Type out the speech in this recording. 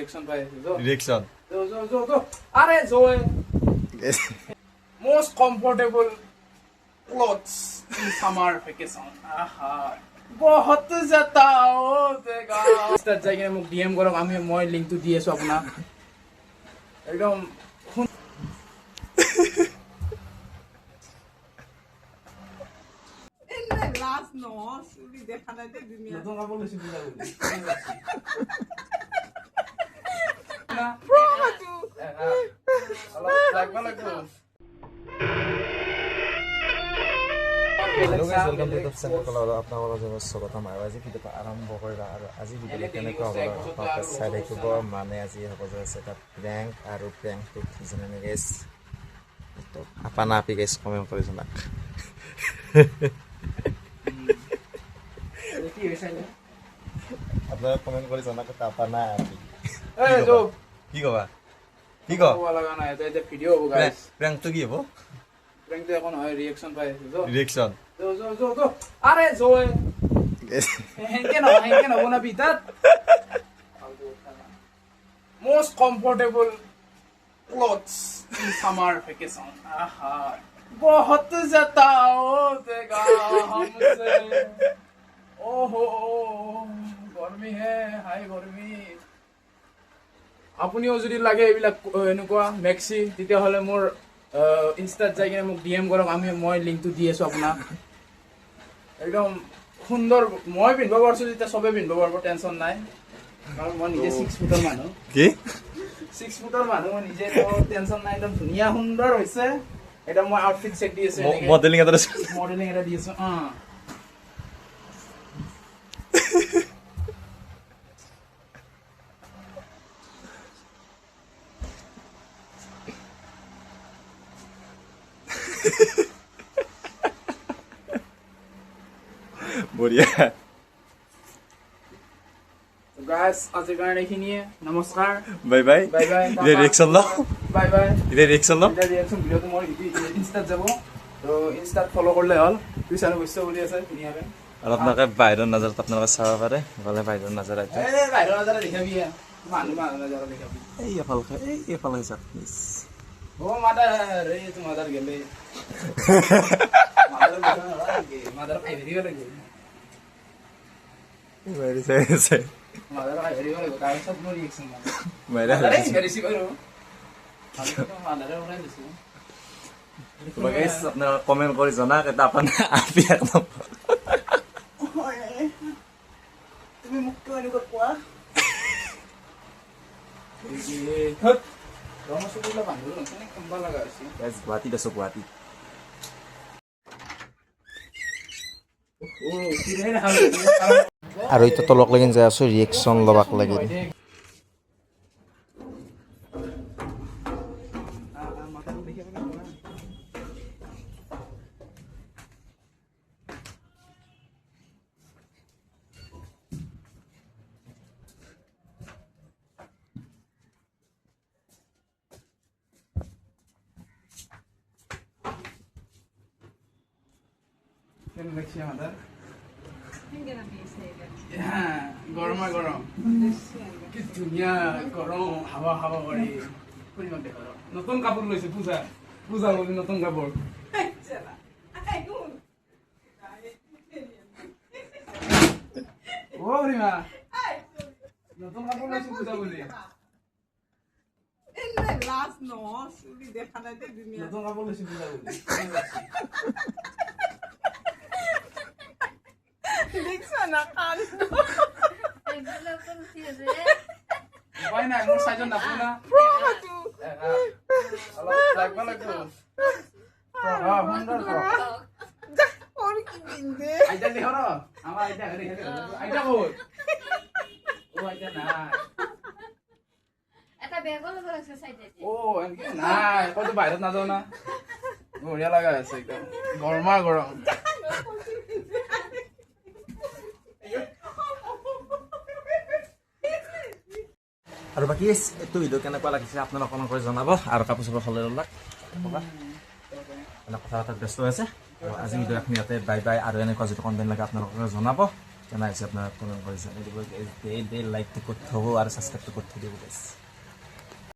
reaction পাই আছো Reaction. जो अरे जो most comfortable clothes in summer vacation आहा बहुत ज्यादा होतेगा स्टार जाइए मुक डीएम करो আমি মই লিংকটো দি আছো আপোনাক একদম Last no, suri dekha na de dunia. নতুন কাপড় লৈছি বুলা বলি Proba tu. অলপ লাগবা লাগবো Hello guys, welcome to the channel. আপোনালোকৰ স্বাগতম আজি ভিডিঅ' আৰম্ভ কৰিবা আৰু আজি ভিডিঅ' কেনেকৈ হ'ব আপোনালোকে চাই থাকিব মানে আজি হ'ব যে এটা প্ৰেংক আৰু প্ৰেংকটো কি জানেনে গাইছ তো আপনা আপি গাইছ কমেন্ট কৰি জনাক কি হৈছে নে আপোনালোকে কমেন্ট কৰি জনাক আপনা আপি এই जो কি কবা কি ক কোৱা লাগা নাই এটা ভিডিঅ' হ'ব গাইস প্ৰেংকটো কি হ'ব প্ৰেংকটো এখন হয় ৰিঅ্যাকচন পাই আছো ৰিঅ্যাকচন जो अरे जो হেনকে নহব না বিতাত most comfortable clothes in summer vacation आहा बहुत ज्यादा होतेगा हमसे ओहो गर्मी है हाय गर्मी আপুনিও যদি লাগে এইবিলাক এনেকুৱা মেক্সি তেতিয়া হলে মোৰ ইনষ্টাত যাই কিনে মোক ডিএম কৰক মই লিংকটো দি আছো আপোনাক একদম সুন্দৰ মই পিন্ধিব পাৰিছো যেতিয়া সবে পিন্ধিব পাৰিব টেনচন নাই কাৰণ মই নিজে 6 ফুটৰ মানুহ কি 6 ফুটৰ মানুহ মই নিজে টেনচন নাই একদম ধুনীয়া সুন্দৰ হৈছে এটা মই আউটফিট চেট দি আছো মডেলিং এটা দি আছো বঢ়িয়া গাইস আজিৰ কাৰণে এইখিনিয়ে নমস্কাৰ বাই বাই বাই বাই এটা ৰিঅ্যাকচন ল বাই বাই এটা ৰিঅ্যাকচন ল এটা ৰিঅ্যাকচন ভিডিঅ'টো মই ইনষ্টাত যাব তো ইনষ্টাত ফলো কৰিলে হ'ল পিছানো বস্তু বুলি আছে ধুনীয়াকৈ আৰু আপোনালোকে বাহিৰৰ নজৰত আপোনালোকে চাব পাৰে গ'লে বাহিৰৰ নজৰ এই বাহিৰৰ নজাৰা দেখাবি মানুহ নজাৰা দেখাবি এইফালে চাওক প্লিজ ও মাদাৰ ৰে তো মাদাৰ গেলে মাদাৰ খাই হেৰি লাগে বাইৰে চাই আছে মাদাৰ খাই হেৰি লাগে তাৰপিছত মোৰ ৰিঅ্যাকচন বাইৰে মাদাৰে হেৰিছি বাৰু মাদাৰে ওলাই দিছো গাইস আপনাৰা কমেন্ট কৰে জানাক এটা আপনাৰ আপি একদম তুমি মোক কিয় এনেকুৱা কোৱা ৰমচুলা বান্ধো নচনে কম্বা লাগা হৈছে গাইস গুৱাহাটী আছো গুৱাহাটী ও কি ৰে হাল আৰু এটা তলক লাগিন যাই আছো ৰিঅ্যাকচন লবাক লাগিন গৰমা গৰম কি ধুনীয়া গৰম হাৱা হাৱা কৰি পৰিমাণ দেখা নতুন কাপোৰ লৈছে পূজা পূজা বুলি নতুন কাপোৰ ও ৰিমা নতুন কাপোৰ লৈছে পূজা বুলি Last no, suri dekha na de dunia. নতুন কাপোৰ লৈছে পূজা বুলি Dekha na kan. উপায় নাই মোৰ চাইজন নাপাওঁ না Proba tu. অলপ লাগবা লাগবো সুন্দৰ Or ki binde. আইতা লিখ ৰ আমাৰ আইতা হেৰি আইতা ক'ত ও আইতা নাই এটা বেগৰ লগত আছে চাইডে ও এনেকে নাই কতো বাহিৰত নাযাওঁ না বঢ়িয়া লগা আছে একদম গৰমা গৰম আৰু বাকি এইটো ভিডিঅ' কেনেকুৱা লাগিছে আপোনালোকে কমেণ্ট কৰি জনাব আৰু কাপোৰ চাপোৰ সলাই ল'লাক কথা ব্যস্ত আছে আজি ভিডিঅ' আপুনি ইয়াতে বাই বাই আৰু এনেকুৱা যিটো কণ্টেণ্ট লাগে আপোনালোকে জনাব কেন আছে আপনাৰা কমেন্ট কৰেছেন, এই লাইকটা কৰতে হবে আৰ সাবস্ক্ৰাইবটা কৰতে দেবো।